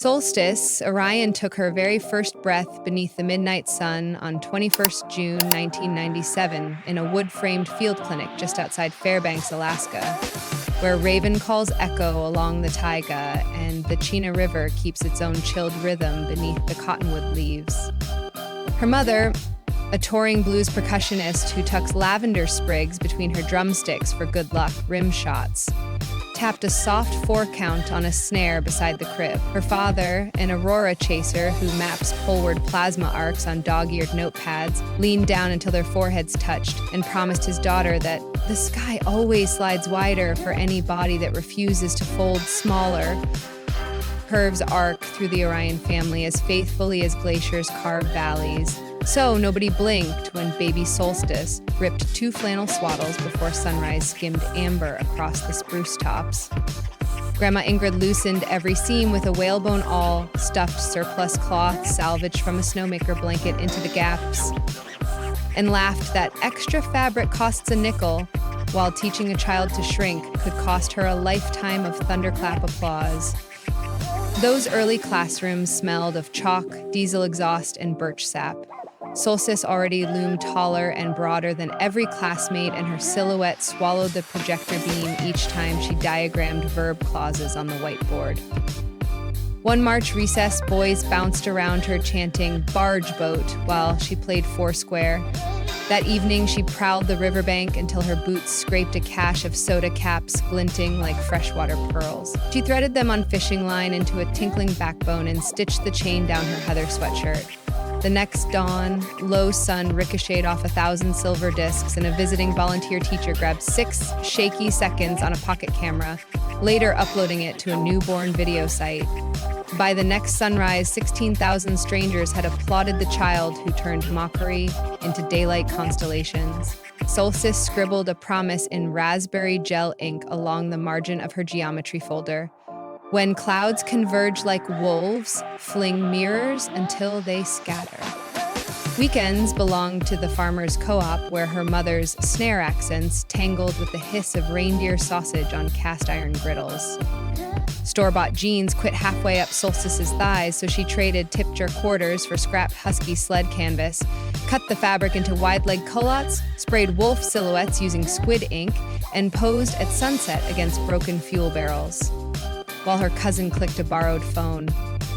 Solstice, Orion took her very first breath beneath the midnight sun on 21st June 1997 in a wood-framed field clinic just outside Fairbanks, Alaska, where raven calls echo along the taiga and the Chena River keeps its own chilled rhythm beneath the cottonwood leaves. Her mother, a touring blues percussionist who tucks lavender sprigs between her drumsticks for good luck rim shots, tapped a soft 4 count on a snare beside the crib. Her father, an aurora chaser who maps poleward plasma arcs on dog-eared notepads, leaned down until their foreheads touched and promised his daughter that the sky always slides wider for any body that refuses to fold smaller. Curves arc through the Orion family as faithfully as glaciers carve valleys. So nobody blinked when baby Solstice ripped 2 flannel swaddles before sunrise skimmed amber across the spruce tops. Grandma Ingrid loosened every seam with a whalebone awl, stuffed surplus cloth salvaged from a snowmaker blanket into the gaps, and laughed that extra fabric costs a nickel, while teaching a child to shrink could cost her a lifetime of thunderclap applause. Those early classrooms smelled of chalk, diesel exhaust, and birch sap. Solstice already loomed taller and broader than every classmate, and her silhouette swallowed the projector beam each time she diagrammed verb clauses on the whiteboard. One March recess, boys bounced around her chanting "barge boat" while she played Foursquare. That evening, she prowled the riverbank until her boots scraped a cache of soda caps glinting like freshwater pearls. She threaded them on fishing line into a tinkling backbone and stitched the chain down her heather sweatshirt. The next dawn, low sun ricocheted off 1,000 silver discs, and a visiting volunteer teacher grabbed 6 shaky seconds on a pocket camera, later uploading it to a newborn video site. By the next sunrise, 16,000 strangers had applauded the child who turned mockery into daylight constellations. Solstice scribbled a promise in raspberry gel ink along the margin of her geometry folder. When clouds converge like wolves, fling mirrors until they scatter. Weekends belonged to the farmer's co-op, where her mother's snare accents tangled with the hiss of reindeer sausage on cast-iron griddles. Store-bought jeans quit halfway up Solstice's thighs, so she traded tip-jar quarters for scrap husky sled canvas, cut the fabric into wide-leg culottes, sprayed wolf silhouettes using squid ink, and posed at sunset against broken fuel barrels. While her cousin clicked a borrowed phone,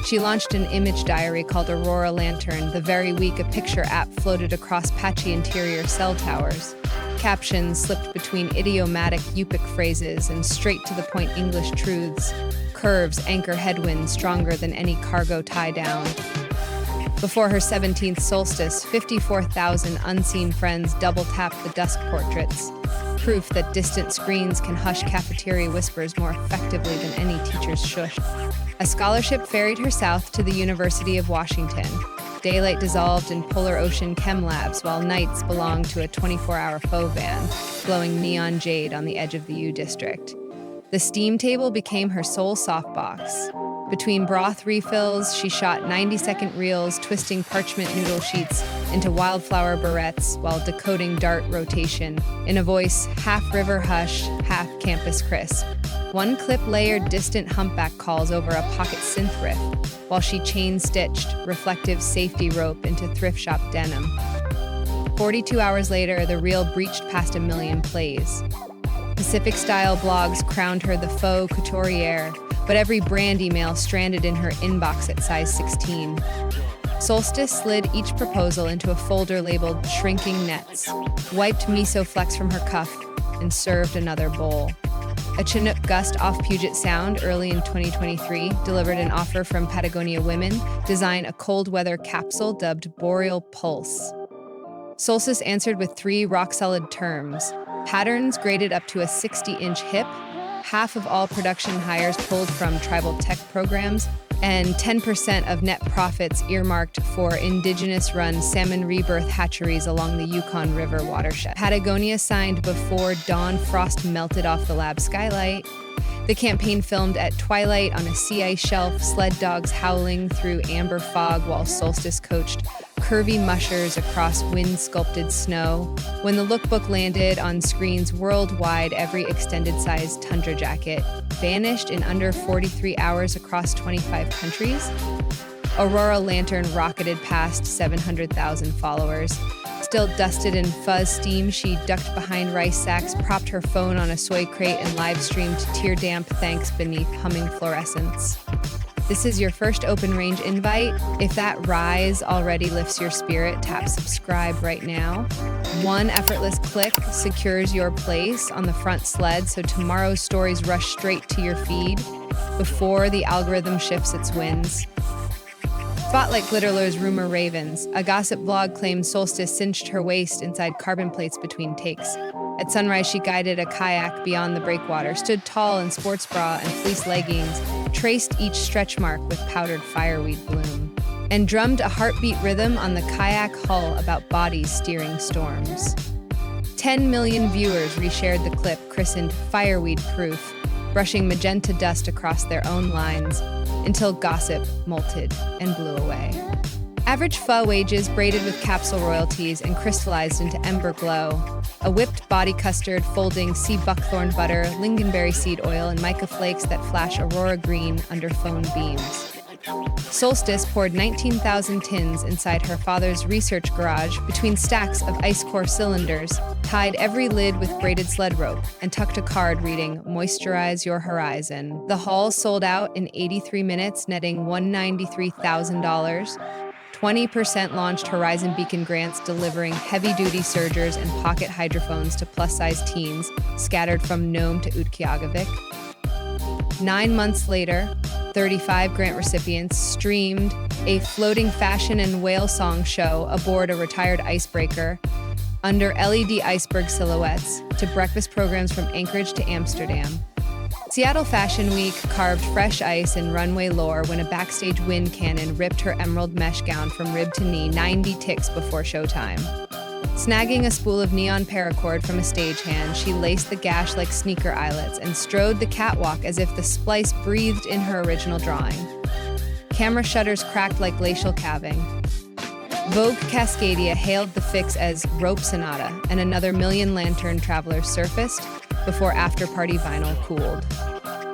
she launched an image diary called Aurora Lantern the very week a picture app floated across patchy interior cell towers. Captions slipped between idiomatic Yupik phrases and straight-to-the-point English truths. Curves anchor headwinds stronger than any cargo tie-down. Before her 17th solstice, 54,000 unseen friends double-tapped the dusk portraits, proof that distant screens can hush cafeteria whispers more effectively than any teacher's shush. A scholarship ferried her south to the University of Washington. Daylight dissolved in polar ocean chem labs, while nights belonged to a 24-hour faux van, glowing neon jade on the edge of the U District. The steam table became her sole softbox. Between broth refills, she shot 90-second reels, twisting parchment noodle sheets into wildflower barrettes while decoding dart rotation in a voice half river hush, half campus crisp. One clip layered distant humpback calls over a pocket synth riff, while she chain-stitched reflective safety rope into thrift shop denim. 42 hours later, the reel breached past 1 million plays. Pacific-style blogs crowned her the faux couturière, but every brand email stranded in her inbox at size 16. Solstice slid each proposal into a folder labeled Shrinking Nets, wiped miso flecks from her cuff, and served another bowl. A Chinook gust off Puget Sound early in 2023 delivered an offer from Patagonia Women, design a cold-weather capsule dubbed Boreal Pulse. Solstice answered with 3 rock-solid terms: patterns graded up to a 60-inch hip, half of all production hires pulled from tribal tech programs, and 10% of net profits earmarked for indigenous-run salmon rebirth hatcheries along the Yukon River watershed. Patagonia signed before dawn frost melted off the lab skylight. The campaign filmed at twilight on a sea ice shelf, sled dogs howling through amber fog while Solstice coached curvy mushers across wind-sculpted snow. When the lookbook landed on screens worldwide, every extended-sized tundra jacket vanished in under 43 hours across 25 countries. Aurora Lantern rocketed past 700,000 followers. Still dusted in fuzz steam, she ducked behind rice sacks, propped her phone on a soy crate, and live-streamed tear-damp thanks beneath humming fluorescence. This is your first open range invite. If that rise already lifts your spirit, tap subscribe right now. One effortless click secures your place on the front sled so tomorrow's stories rush straight to your feed before the algorithm shifts its winds. Spotlight Glitterler's Rumor Ravens. A gossip blog claimed Solstice cinched her waist inside carbon plates between takes. At sunrise, she guided a kayak beyond the breakwater, stood tall in sports bra and fleece leggings, traced each stretch mark with powdered fireweed bloom, and drummed a heartbeat rhythm on the kayak hull about bodies steering storms. 10 million viewers reshared the clip, christened Fireweed Proof, brushing magenta dust across their own lines until gossip molted and blew away. Average pho wages braided with capsule royalties and crystallized into ember glow. A whipped body custard folding sea buckthorn butter, lingonberry seed oil, and mica flakes that flash aurora green under phone beams. Solstice poured 19,000 tins inside her father's research garage between stacks of ice core cylinders, tied every lid with braided sled rope, and tucked a card reading, "Moisturize your horizon." The haul sold out in 83 minutes, netting $193,000. 20% launched Horizon Beacon grants, delivering heavy-duty surgers and pocket hydrophones to plus-size teens scattered from Nome to Utqiagvik. 9 months later, 35 grant recipients streamed a floating fashion and whale song show aboard a retired icebreaker under LED iceberg silhouettes to breakfast programs from Anchorage to Amsterdam. Seattle Fashion Week carved fresh ice in runway lore when a backstage wind cannon ripped her emerald mesh gown from rib to knee 90 ticks before showtime. Snagging a spool of neon paracord from a stagehand, she laced the gash like sneaker eyelets and strode the catwalk as if the splice breathed in her original drawing. Camera shutters cracked like glacial calving. Vogue Cascadia hailed the fix as Rope Sonata, and another million lantern travelers surfaced before after-party vinyl cooled.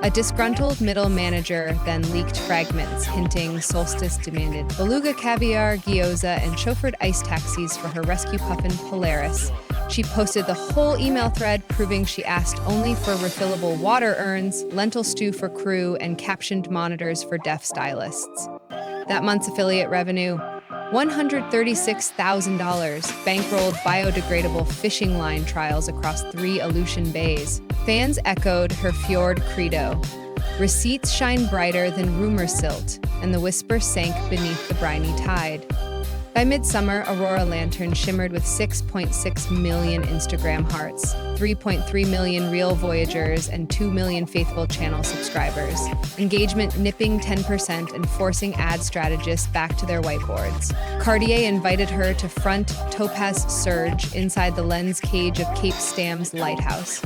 A disgruntled middle manager then leaked fragments hinting Solstice demanded beluga caviar, gyoza, and chauffeured ice taxis for her rescue puffin Polaris. She posted the whole email thread proving she asked only for refillable water urns, lentil stew for crew, and captioned monitors for deaf stylists. That month's affiliate revenue, $136,000, bankrolled biodegradable fishing line trials across 3 Aleutian bays. Fans echoed her fjord credo. Receipts shine brighter than rumor silt, and the whisper sank beneath the briny tide. By midsummer, Aurora Lantern shimmered with 6.6 million Instagram hearts, 3.3 million real Voyagers, and 2 million faithful channel subscribers. Engagement nipping 10% and forcing ad strategists back to their whiteboards. Cartier invited her to front Topaz Surge inside the lens cage of Cape Stam's lighthouse.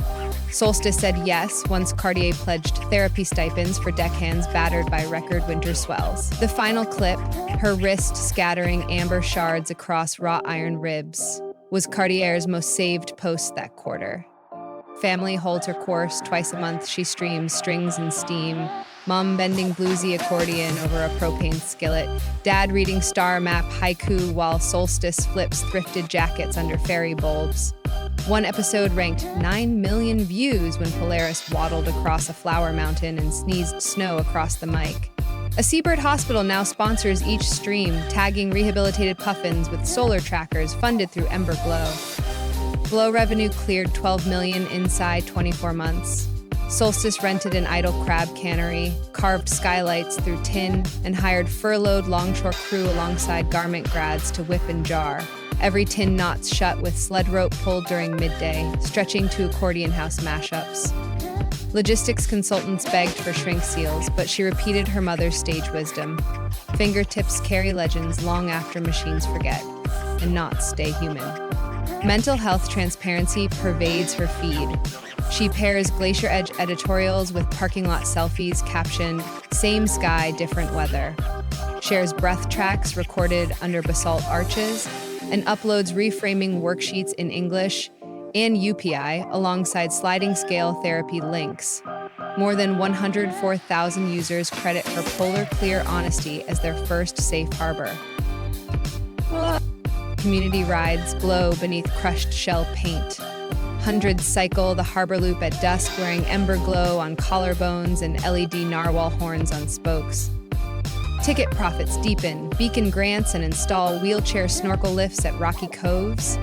Solstice said yes once Cartier pledged therapy stipends for deckhands battered by record winter swells. The final clip, her wrist scattering amber shards across wrought iron ribs, was Cartier's most saved post that quarter. Family holds her course. Twice a month she streams Strings and Steam, Mom bending bluesy accordion over a propane skillet, Dad reading star map haiku while Solstice flips thrifted jackets under fairy bulbs. One episode ranked 9 million views when Polaris waddled across a flower mountain and sneezed snow across the mic. A seabird hospital now sponsors each stream, tagging rehabilitated puffins with solar trackers funded through Ember Glow. Glow revenue cleared 12 million inside 24 months. Solstice rented an idle crab cannery, carved skylights through tin, and hired furloughed longshore crew alongside garment grads to whip and jar. Every tin knots shut with sled rope pulled during midday, stretching to accordion house mashups. Logistics consultants begged for shrink seals, but she repeated her mother's stage wisdom. Fingertips carry legends long after machines forget, and knots stay human. Mental health transparency pervades her feed. She pairs Glacier Edge editorials with parking lot selfies captioned, "Same sky, different weather." shares breath tracks recorded under basalt arches, and uploads reframing worksheets in English and UPI alongside sliding scale therapy links. More than 104,000 users credit her polar clear honesty as their first safe harbor. Community rides glow beneath crushed shell paint. Hundreds cycle the harbor loop at dusk wearing ember glow on collarbones and LED narwhal horns on spokes. Ticket profits deepen, beacon grants and install wheelchair snorkel lifts at rocky coves.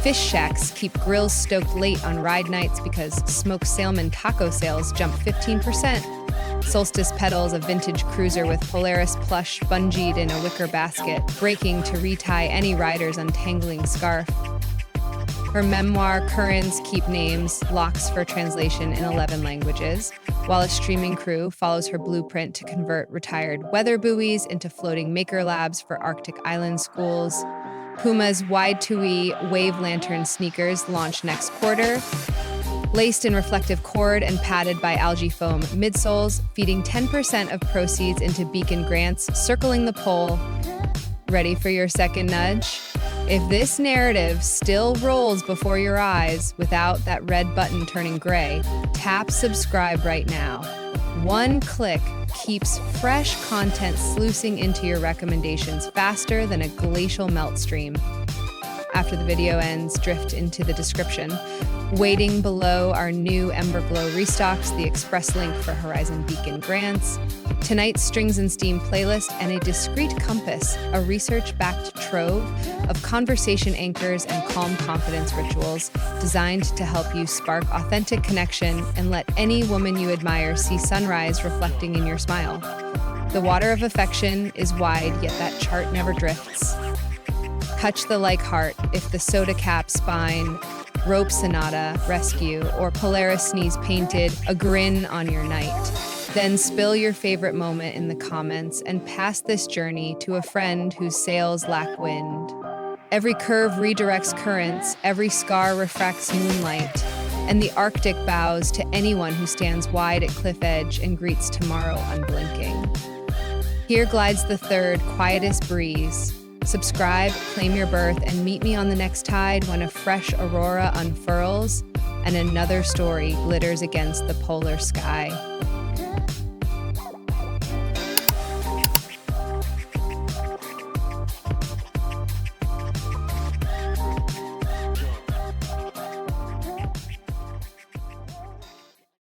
Fish shacks keep grills stoked late on ride nights because smoked salmon taco sales jump 15%. Solstice pedals a vintage cruiser with Polaris plush bungeed in a wicker basket, breaking to retie any rider's untangling scarf. Her memoir, Currents Keep Names, locks for translation in 11 languages, while a streaming crew follows her blueprint to convert retired weather buoys into floating maker labs for Arctic island schools. Puma's Wide 2E Wave Lantern sneakers launch next quarter, laced in reflective cord and padded by algae foam midsoles, feeding 10% of proceeds into beacon grants, circling the pole. Ready for your second nudge? If this narrative still rolls before your eyes without that red button turning gray, tap subscribe right now. One click keeps fresh content sluicing into your recommendations faster than a glacial melt stream. After the video ends, drift into the description. Waiting below are new Emberglow restocks, the express link for Horizon Beacon grants, tonight's Strings and Steam playlist, and a discreet compass, a research-backed trove of conversation anchors and calm confidence rituals designed to help you spark authentic connection and let any woman you admire see sunrise reflecting in your smile. The water of affection is wide, yet that chart never drifts. Touch the like heart if the soda cap spine, rope sonata, rescue, or Polaris sneeze painted a grin on your night. Then spill your favorite moment in the comments and pass this journey to a friend whose sails lack wind. Every curve redirects currents, every scar refracts moonlight, and the Arctic bows to anyone who stands wide at cliff edge and greets tomorrow unblinking. Here glides the third, quietest breeze. Subscribe, claim your berth, and meet me on the next tide when a fresh aurora unfurls and another story glitters against the polar sky.